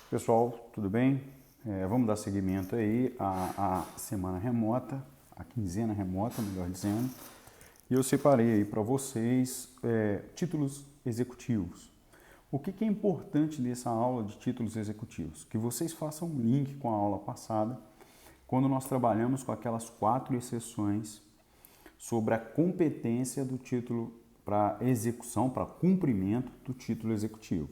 Pessoal, tudo bem? Vamos dar seguimento aí à semana remota, à quinzena remota, melhor dizendo. E eu separei aí para vocês títulos executivos. O que é importante dessa aula de títulos executivos? Que vocês façam um link com a aula passada, quando nós trabalhamos com aquelas 4 exceções sobre a competência do título para execução, para cumprimento do título executivo.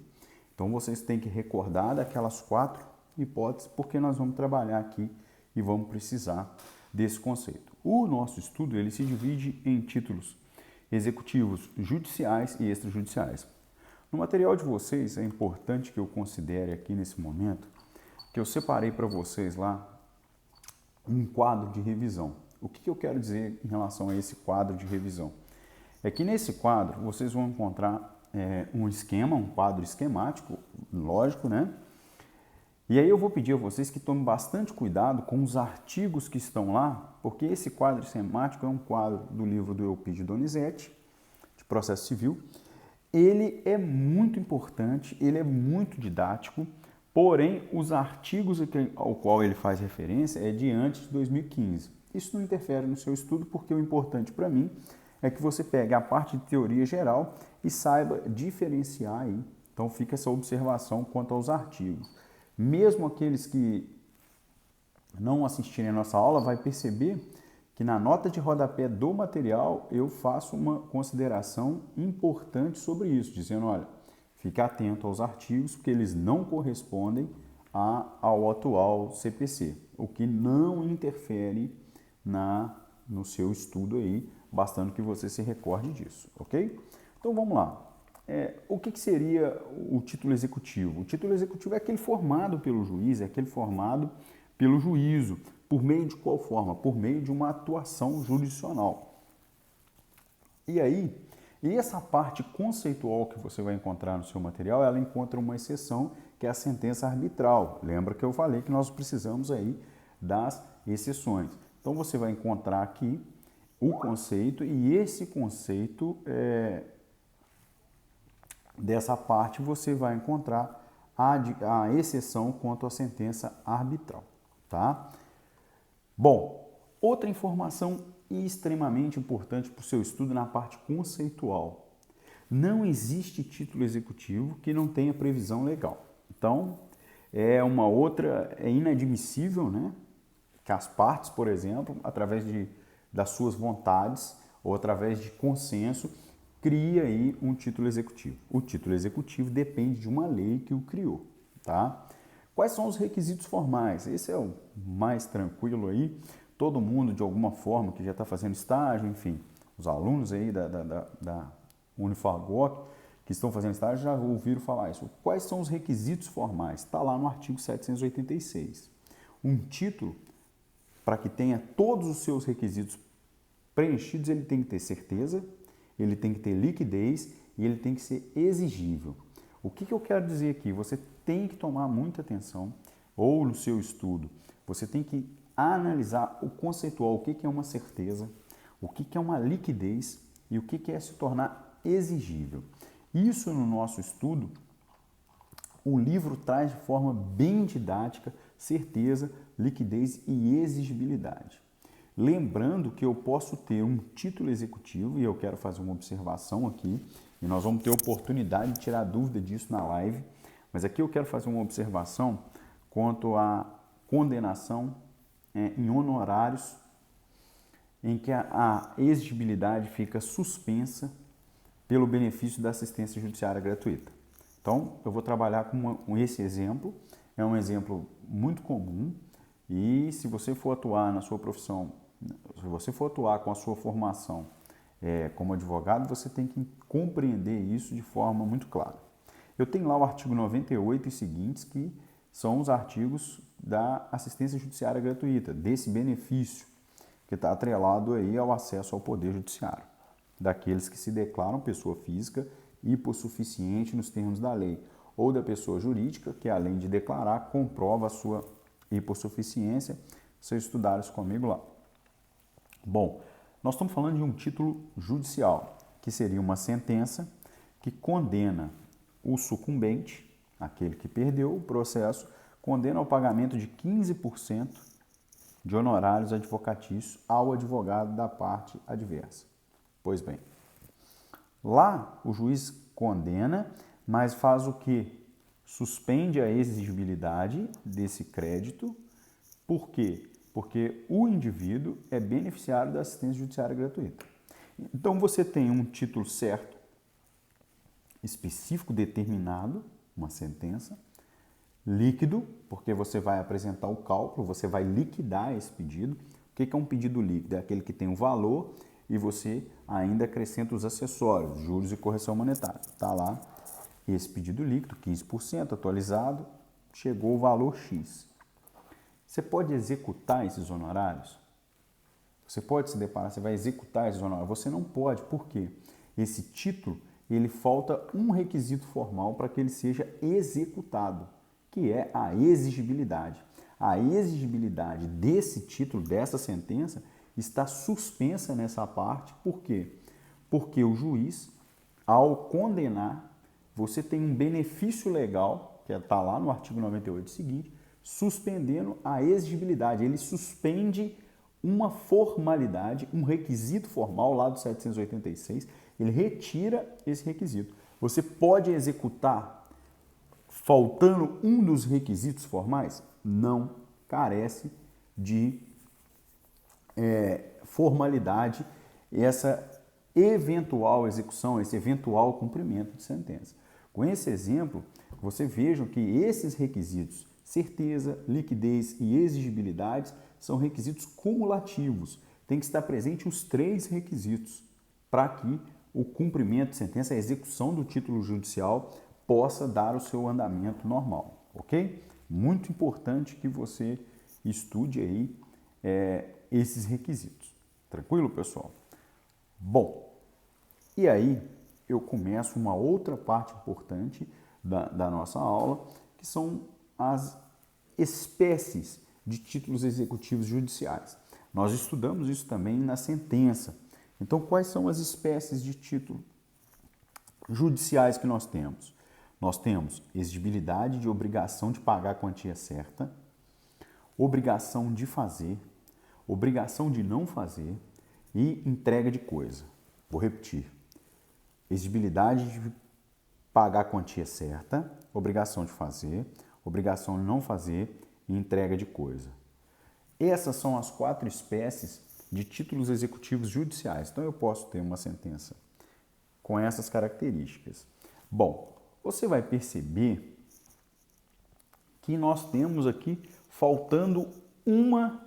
Então vocês têm que recordar daquelas 4 hipóteses, porque nós vamos trabalhar aqui e vamos precisar desse conceito. O nosso estudo ele se divide em títulos executivos judiciais e extrajudiciais. No material de vocês é importante que eu considere aqui nesse momento que eu separei para vocês lá um quadro de revisão. O que eu quero dizer em relação a esse quadro de revisão? É que nesse quadro vocês vão encontrar um esquema, um quadro esquemático, lógico, né? E aí eu vou pedir a vocês que tomem bastante cuidado com os artigos que estão lá, porque esse quadro esquemático é um quadro do livro do Eupídio Donizete, de Processo Civil. Ele é muito importante, ele é muito didático, porém os artigos ao qual ele faz referência é de antes de 2015. Isso não interfere no seu estudo, porque o importante para mim é que você pegue a parte de teoria geral e saiba diferenciar aí. Então fica essa observação quanto aos artigos. Mesmo aqueles que não assistirem a nossa aula vai perceber que na nota de rodapé do material eu faço uma consideração importante sobre isso, dizendo, olha, fique atento aos artigos, porque eles não correspondem ao atual CPC, o que não interfere no seu estudo aí, bastando que você se recorde disso, ok? Então vamos lá. O que seria o título executivo? O título executivo é aquele formado pelo juiz, é aquele formado pelo juízo. Por meio de qual forma? Por meio de uma atuação jurisdicional. E aí, essa parte conceitual que você vai encontrar no seu material, ela encontra uma exceção, que é a sentença arbitral. Lembra que eu falei que nós precisamos aí das exceções. Então você vai encontrar aqui o conceito, e esse conceito dessa parte você vai encontrar a exceção quanto à sentença arbitral, tá? Bom, outra informação extremamente importante para o seu estudo na parte conceitual. Não existe título executivo que não tenha previsão legal. Então, é inadmissível, né, que as partes, por exemplo, através das suas vontades ou através de consenso, cria aí um título executivo. O título executivo depende de uma lei que o criou, tá? Quais são os requisitos formais? Esse é o mais tranquilo aí. Todo mundo, de alguma forma, que já está fazendo estágio, enfim, os alunos aí da Unifagoc que estão fazendo estágio já ouviram falar isso. Quais são os requisitos formais? Está lá no artigo 786. Um título, para que tenha todos os seus requisitos preenchidos, ele tem que ter certeza, ele tem que ter liquidez e ele tem que ser exigível. O que eu quero dizer aqui? Você tem que tomar muita atenção, ou no seu estudo, você tem que analisar o conceitual, o que é uma certeza, o que é uma liquidez e o que é se tornar exigível. Isso no nosso estudo, o livro traz de forma bem didática certeza, liquidez e exigibilidade. Lembrando que eu posso ter um título executivo, e eu quero fazer uma observação aqui, e nós vamos ter oportunidade de tirar dúvida disso na live, mas aqui eu quero fazer uma observação quanto à condenação em honorários, em que a exigibilidade fica suspensa pelo benefício da assistência judiciária gratuita. Então, eu vou trabalhar com esse exemplo, é um exemplo muito comum, e se você for atuar na sua profissão, se você for atuar com a sua formação como advogado, você tem que compreender isso de forma muito clara. Eu tenho lá o artigo 98 e seguintes, que são os artigos da assistência judiciária gratuita, desse benefício que está atrelado aí ao acesso ao poder judiciário, daqueles que se declaram pessoa física hipossuficiente nos termos da lei, ou da pessoa jurídica, que além de declarar, comprova a sua hipossuficiência. Vocês estudaram isso comigo lá. Bom, nós estamos falando de um título judicial, que seria uma sentença que condena o sucumbente aquele que perdeu o processo, condena ao pagamento de 15% de honorários advocatícios ao advogado da parte adversa. Pois bem, lá o juiz condena, mas faz o quê? Suspende a exigibilidade desse crédito. Por quê? Porque o indivíduo é beneficiário da assistência judiciária gratuita. Então você tem um título certo, específico, determinado, uma sentença, líquido, porque você vai apresentar o cálculo, você vai liquidar esse pedido. O que é um pedido líquido? É aquele que tem um valor e você ainda acrescenta os acessórios, juros e correção monetária. Está lá esse pedido líquido, 15% atualizado, chegou o valor X. Você pode executar esses honorários? Você pode se deparar, você vai executar esses honorários? Você não pode, por quê? Esse título, ele falta um requisito formal para que ele seja executado, que é a exigibilidade. A exigibilidade desse título, dessa sentença, está suspensa nessa parte. Por quê? Porque o juiz, ao condenar, você tem um benefício legal, que está lá no artigo 98 seguinte, suspendendo a exigibilidade. Ele suspende uma formalidade, um requisito formal lá do 786, ele retira esse requisito. Você pode executar faltando um dos requisitos formais? Não, carece de formalidade essa eventual execução, esse eventual cumprimento de sentença. Com esse exemplo, você veja que esses requisitos, certeza, liquidez e exigibilidade, são requisitos cumulativos. Tem que estar presente os três requisitos para que o cumprimento de sentença, a execução do título judicial, possa dar o seu andamento normal, ok? Muito importante que você estude aí esses requisitos. Tranquilo, pessoal? Bom, e aí eu começo uma outra parte importante da nossa aula, que são as espécies de títulos executivos judiciais. Nós estudamos isso também na sentença. Então, quais são as espécies de títulos judiciais que nós temos? Nós temos exigibilidade de obrigação de pagar a quantia certa, obrigação de fazer, obrigação de não fazer e entrega de coisa. Vou repetir. Exigibilidade de pagar a quantia certa, obrigação de fazer, obrigação de não fazer e entrega de coisa. Essas são as 4 espécies de títulos executivos judiciais. Então eu posso ter uma sentença com essas características. Bom, você vai perceber que nós temos aqui faltando uma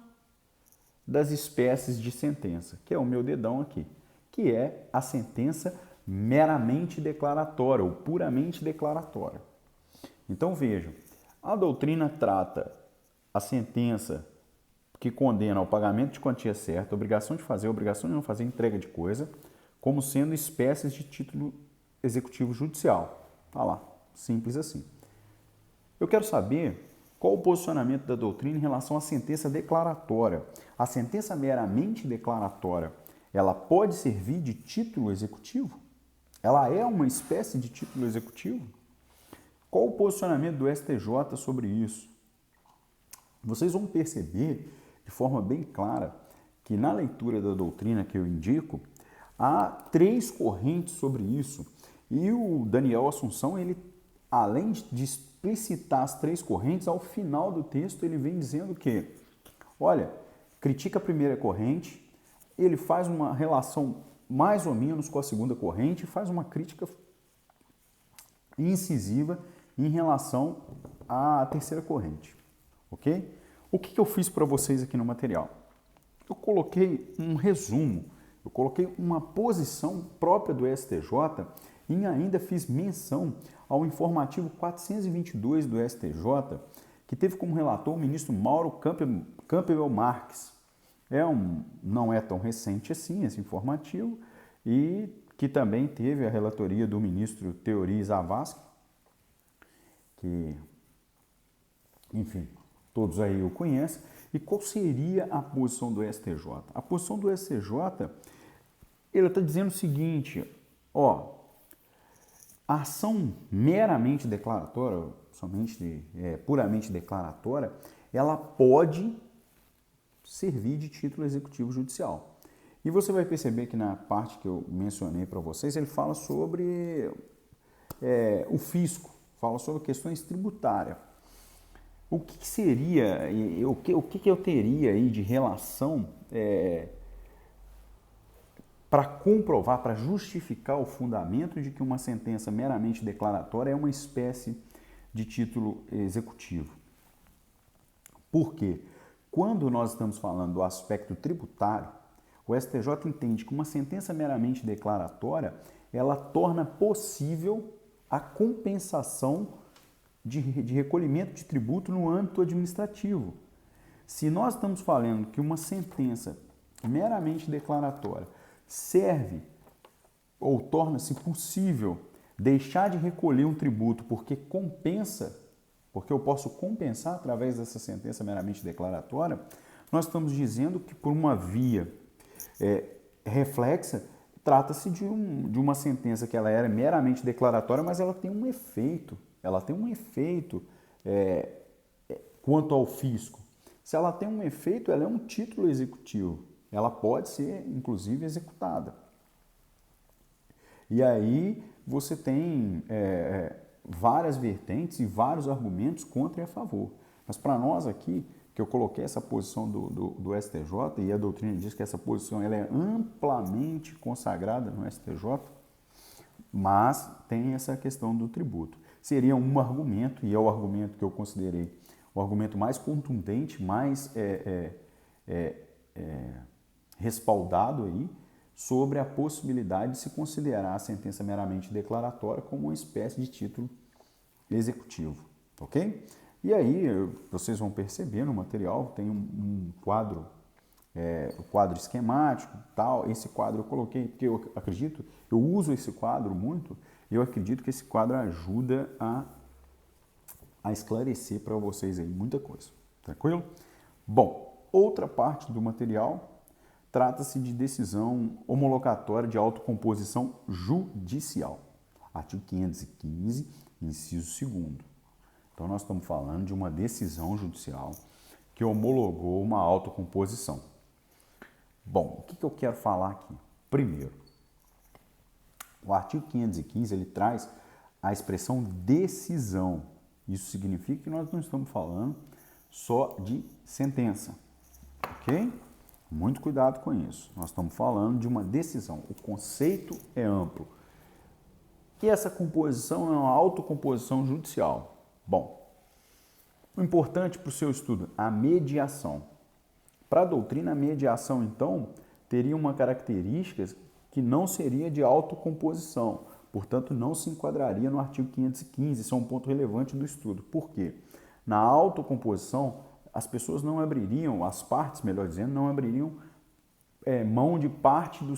das espécies de sentença, que é o meu dedão aqui, que é a sentença meramente declaratória ou puramente declaratória. Então vejam, a doutrina trata a sentença que condena ao pagamento de quantia certa, obrigação de fazer, obrigação de não fazer, entrega de coisa, como sendo espécies de título executivo judicial. Tá lá, simples assim. Eu quero saber qual o posicionamento da doutrina em relação à sentença declaratória. A sentença meramente declaratória, ela pode servir de título executivo? Ela é uma espécie de título executivo? Qual o posicionamento do STJ sobre isso? Vocês vão perceber de forma bem clara que na leitura da doutrina que eu indico, há 3 correntes sobre isso. E o Daniel Assunção, ele, além de explicitar as 3 correntes, ao final do texto ele vem dizendo que, olha, critica a primeira corrente, ele faz uma relação mais ou menos com a segunda corrente, faz uma crítica incisiva em relação à terceira corrente, ok? O que eu fiz para vocês aqui no material? Eu coloquei um resumo, eu coloquei uma posição própria do STJ e ainda fiz menção ao informativo 422 do STJ, que teve como relator o ministro Mauro Campbell Marques. Não é tão recente assim esse informativo, e que também teve a relatoria do ministro Teori Zavascki, que, enfim, todos aí o conhecem. E qual seria a posição do STJ? A posição do STJ, ele está dizendo o seguinte, ó, A ação meramente declaratória, puramente declaratória, ela pode servir de título executivo judicial. E você vai perceber que na parte que eu mencionei para vocês, ele fala sobre o fisco, fala sobre questões tributárias. O que seria, o que eu teria aí de relação para comprovar, para justificar o fundamento de que uma sentença meramente declaratória é uma espécie de título executivo? Por quê? Quando nós estamos falando do aspecto tributário, o STJ entende que uma sentença meramente declaratória, ela torna possível a compensação de recolhimento de tributo no âmbito administrativo. Se nós estamos falando que uma sentença meramente declaratória serve ou torna-se possível deixar de recolher um tributo porque compensa, porque eu posso compensar através dessa sentença meramente declaratória, nós estamos dizendo que por uma via reflexa, trata-se de uma sentença que ela era meramente declaratória, mas ela tem um efeito, quanto ao fisco. Se ela tem um efeito, ela é um título executivo, ela pode ser, inclusive, executada. E aí você tem várias vertentes e vários argumentos contra e a favor. Mas para nós aqui, que eu coloquei essa posição do STJ, e a doutrina diz que essa posição ela é amplamente consagrada no STJ, mas tem essa questão do tributo. Seria um argumento, e é o argumento que eu considerei o argumento mais contundente, mais respaldado aí, sobre a possibilidade de se considerar a sentença meramente declaratória como uma espécie de título executivo, ok? E aí, vocês vão perceber no material, tem um quadro, o quadro esquemático, tal. Esse quadro eu coloquei porque eu uso esse quadro muito, e eu acredito que esse quadro ajuda a esclarecer para vocês aí muita coisa, tranquilo? Bom, outra parte do material trata-se de decisão homologatória de autocomposição judicial, artigo 515, inciso 2º. Então, nós estamos falando de uma decisão judicial que homologou uma autocomposição. Bom, o que eu quero falar aqui? Primeiro, o artigo 515 ele traz a expressão decisão. Isso significa que nós não estamos falando só de sentença, ok? Muito cuidado com isso. Nós estamos falando de uma decisão. O conceito é amplo. E essa composição é uma autocomposição judicial. Bom, o importante para o seu estudo, a mediação. Para a doutrina, a mediação, então, teria uma característica que não seria de autocomposição, portanto, não se enquadraria no artigo 515, isso é um ponto relevante do estudo. Por quê? Na autocomposição, as pessoas não abririam, as partes, melhor dizendo, não abririam mão de parte do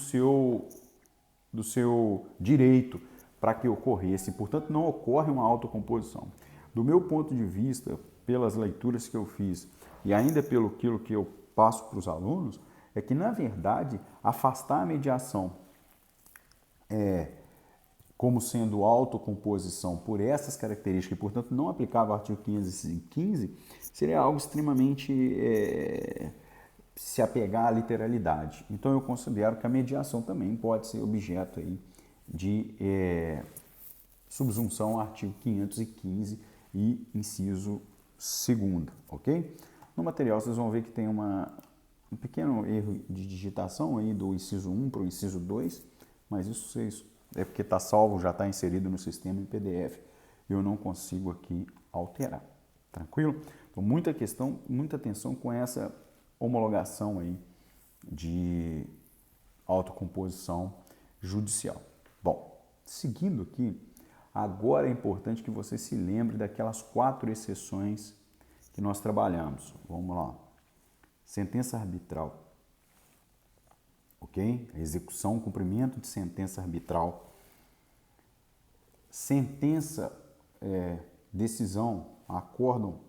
seu direito para que ocorresse, portanto, não ocorre uma autocomposição. Do meu ponto de vista, pelas leituras que eu fiz e ainda pelo aquilo que eu passo para os alunos, é que, na verdade, afastar a mediação como sendo autocomposição por essas características e, portanto, não aplicável ao artigo 515, seria algo extremamente se apegar à literalidade. Então, eu considero que a mediação também pode ser objeto aí de subsunção ao artigo 515 e inciso 2º, ok? No material vocês vão ver que tem um pequeno erro de digitação aí do inciso 1 para o inciso 2, mas isso é porque está salvo, já está inserido no sistema em PDF, e eu não consigo aqui alterar, tranquilo? Então, muita atenção com essa homologação aí de autocomposição judicial. Bom, seguindo aqui, agora é importante que você se lembre daquelas 4 exceções que nós trabalhamos. Vamos lá. Sentença arbitral, ok? Execução, cumprimento de sentença arbitral. Sentença, decisão, acórdão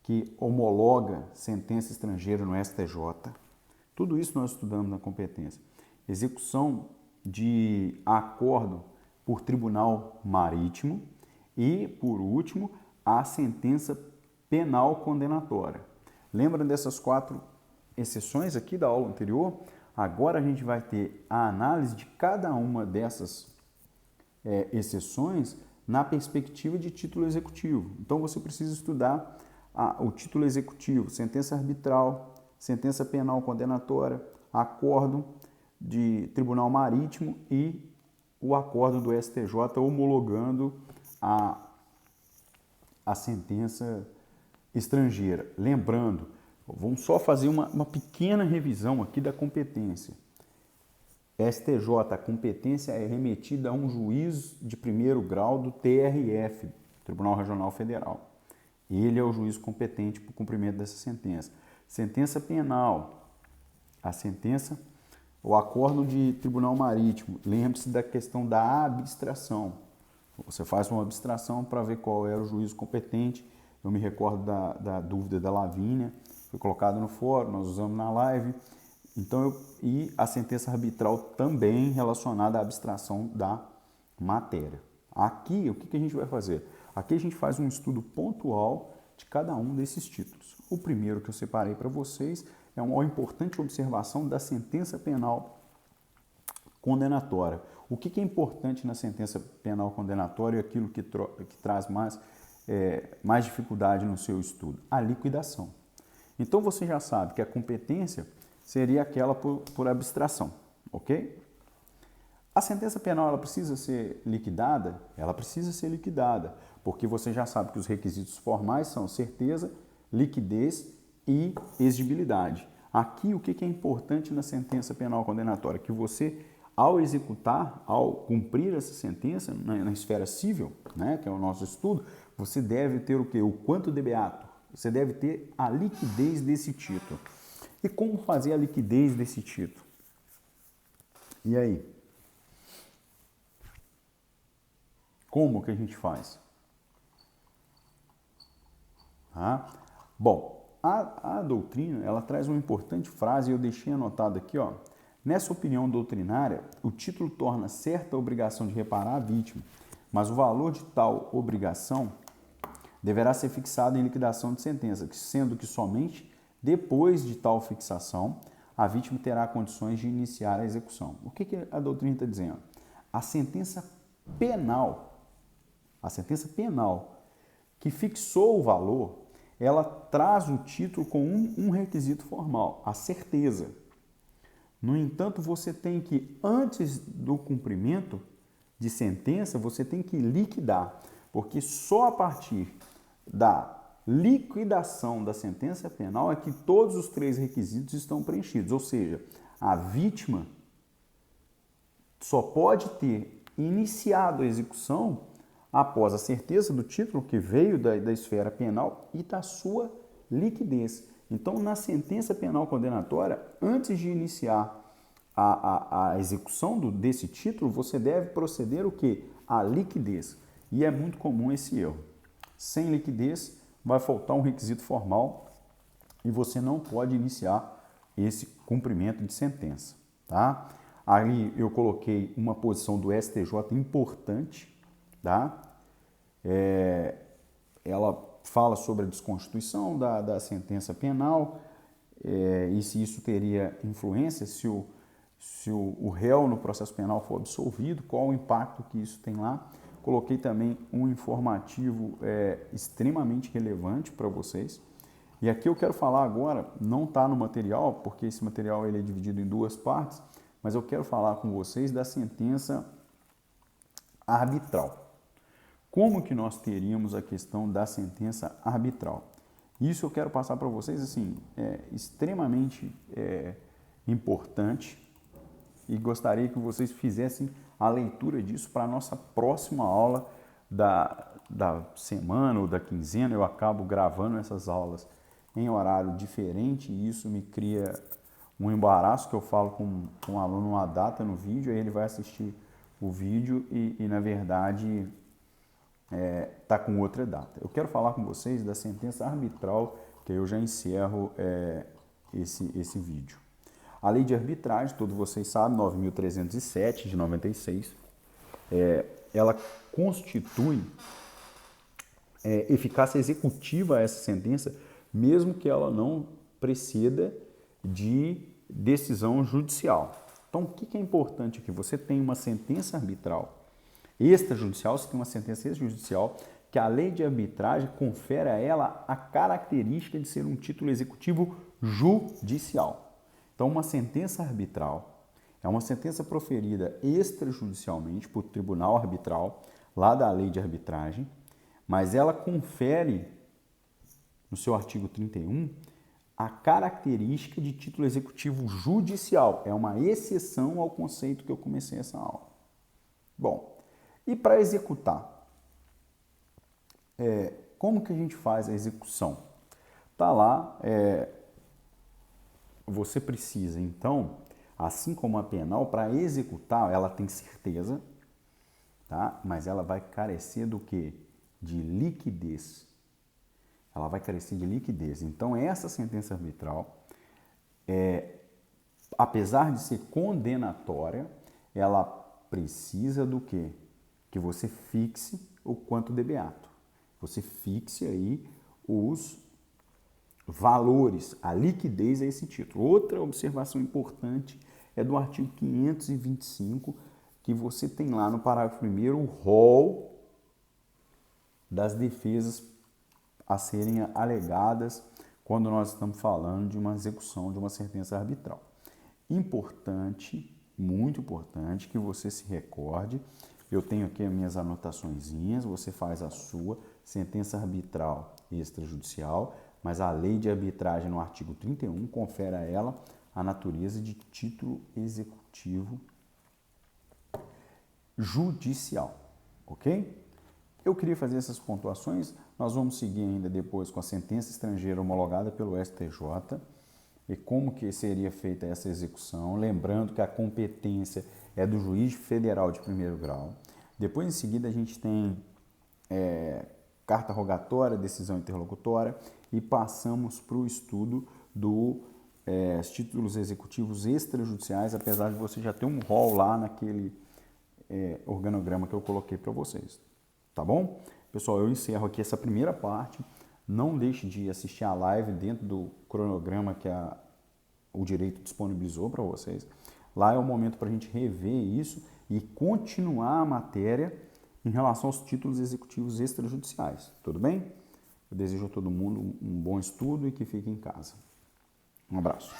que homologa sentença estrangeira no STJ. Tudo isso nós estudamos na competência. Execução de acórdão por tribunal marítimo e, por último, a sentença penal condenatória. Lembra dessas 4 exceções aqui da aula anterior? Agora a gente vai ter a análise de cada uma dessas exceções na perspectiva de título executivo. Então você precisa estudar o título executivo, sentença arbitral, sentença penal condenatória, acórdão de tribunal marítimo e o acórdão do STJ homologando a sentença estrangeira. Lembrando, vamos só fazer uma pequena revisão aqui da competência. STJ, a competência é remetida a um juiz de primeiro grau do TRF, Tribunal Regional Federal. Ele é o juiz competente para o cumprimento dessa sentença. Sentença penal, o acórdão de tribunal marítimo. Lembre-se da questão da abstração. Você faz uma abstração para ver qual era o juízo competente. Eu me recordo da dúvida da Lavínia, foi colocado no fórum, nós usamos na live. Então, e a sentença arbitral também relacionada à abstração da matéria. Aqui, o que a gente vai fazer? Aqui a gente faz um estudo pontual de cada um desses títulos. O primeiro que eu separei para vocês é uma importante observação da sentença penal condenatória. O que é importante na sentença penal condenatória e aquilo que traz mais dificuldade no seu estudo? A liquidação. Então você já sabe que a competência seria aquela por abstração, ok? A sentença penal ela precisa ser liquidada? Ela precisa ser liquidada, porque você já sabe que os requisitos formais são certeza, liquidez e exigibilidade. Aqui, o que é importante na sentença penal condenatória? Que você, ao executar, ao cumprir essa sentença na esfera civil, né, que é o nosso estudo, você deve ter o quê? O quanto de beato. Você deve ter a liquidez desse título. E como fazer a liquidez desse título? E aí? Como que a gente faz? Bom, a doutrina ela traz uma importante frase, eu deixei anotada aqui, ó. Nessa opinião doutrinária, o título torna certa a obrigação de reparar a vítima, mas o valor de tal obrigação deverá ser fixado em liquidação de sentença, sendo que somente depois de tal fixação, a vítima terá condições de iniciar a execução. O que a doutrina está dizendo? A sentença penal que fixou o valor, ela traz o título com um requisito formal, a certeza. No entanto, você tem que, antes do cumprimento de sentença, você tem que liquidar, porque só a partir da liquidação da sentença penal é que todos os 3 requisitos estão preenchidos, ou seja, a vítima só pode ter iniciado a execução após a certeza do título que veio da esfera penal e da sua liquidez. Então, na sentença penal condenatória, antes de iniciar a execução desse título, você deve proceder o quê? A liquidez. E é muito comum esse erro. Sem liquidez, vai faltar um requisito formal e você não pode iniciar esse cumprimento de sentença, tá? Aí eu coloquei uma posição do STJ importante, tá? Ela fala sobre a desconstituição da sentença penal e se isso teria influência, se o réu no processo penal for absolvido, qual o impacto que isso tem lá. Coloquei também um informativo extremamente relevante para vocês. E aqui eu quero falar agora, não está no material, porque esse material ele é dividido em 2 partes, mas eu quero falar com vocês da sentença arbitral. Como que nós teríamos a questão da sentença arbitral? Isso eu quero passar para vocês, assim, extremamente importante e gostaria que vocês fizessem a leitura disso para a nossa próxima aula da semana ou da quinzena. Eu acabo gravando essas aulas em horário diferente e isso me cria um embaraço que eu falo com o aluno uma data no vídeo, aí ele vai assistir o vídeo e na verdade está com outra data. Eu quero falar com vocês da sentença arbitral, que eu já encerro esse vídeo. A lei de arbitragem, todos vocês sabem, 9.307 de 96, ela constitui eficácia executiva a essa sentença, mesmo que ela não preceda de decisão judicial. Então, o que é importante aqui? Você tem uma sentença arbitral extrajudicial, você tem uma sentença extrajudicial que a lei de arbitragem confere a ela a característica de ser um título executivo judicial. Então, uma sentença arbitral é uma sentença proferida extrajudicialmente por tribunal arbitral, lá da lei de arbitragem, mas ela confere, no seu artigo 31, a característica de título executivo judicial. É uma exceção ao conceito que eu comecei essa aula. Bom, e para executar? Como que a gente faz a execução? Tá lá, você precisa, então, assim como a penal, para executar, ela tem certeza, tá? Mas ela vai carecer do quê? De liquidez. Ela vai carecer de liquidez. Então, essa sentença arbitral, apesar de ser condenatória, ela precisa do quê? Que você fixe o quanto de beato. Você fixe aí os valores, a liquidez a esse título. Outra observação importante é do artigo 525, que você tem lá no parágrafo 1º o rol das defesas a serem alegadas quando nós estamos falando de uma execução de uma sentença arbitral. Importante, muito importante, que você se recorde. Eu tenho aqui as minhas anotaçõezinhas, você faz a sua sentença arbitral extrajudicial, mas a lei de arbitragem no artigo 31 confere a ela a natureza de título executivo judicial, ok? Eu queria fazer essas pontuações, nós vamos seguir ainda depois com a sentença estrangeira homologada pelo STJ e como que seria feita essa execução, lembrando que a competência é do juiz federal de primeiro grau. Depois, em seguida, a gente tem carta rogatória, decisão interlocutória e passamos para o estudo dos títulos executivos extrajudiciais, apesar de você já ter um rol lá naquele organograma que eu coloquei para vocês. Tá bom? Pessoal, eu encerro aqui essa primeira parte. Não deixe de assistir a live dentro do cronograma que o direito disponibilizou para vocês. Lá é o momento para a gente rever isso e continuar a matéria em relação aos títulos executivos extrajudiciais. Tudo bem? Eu desejo a todo mundo um bom estudo e que fique em casa. Um abraço.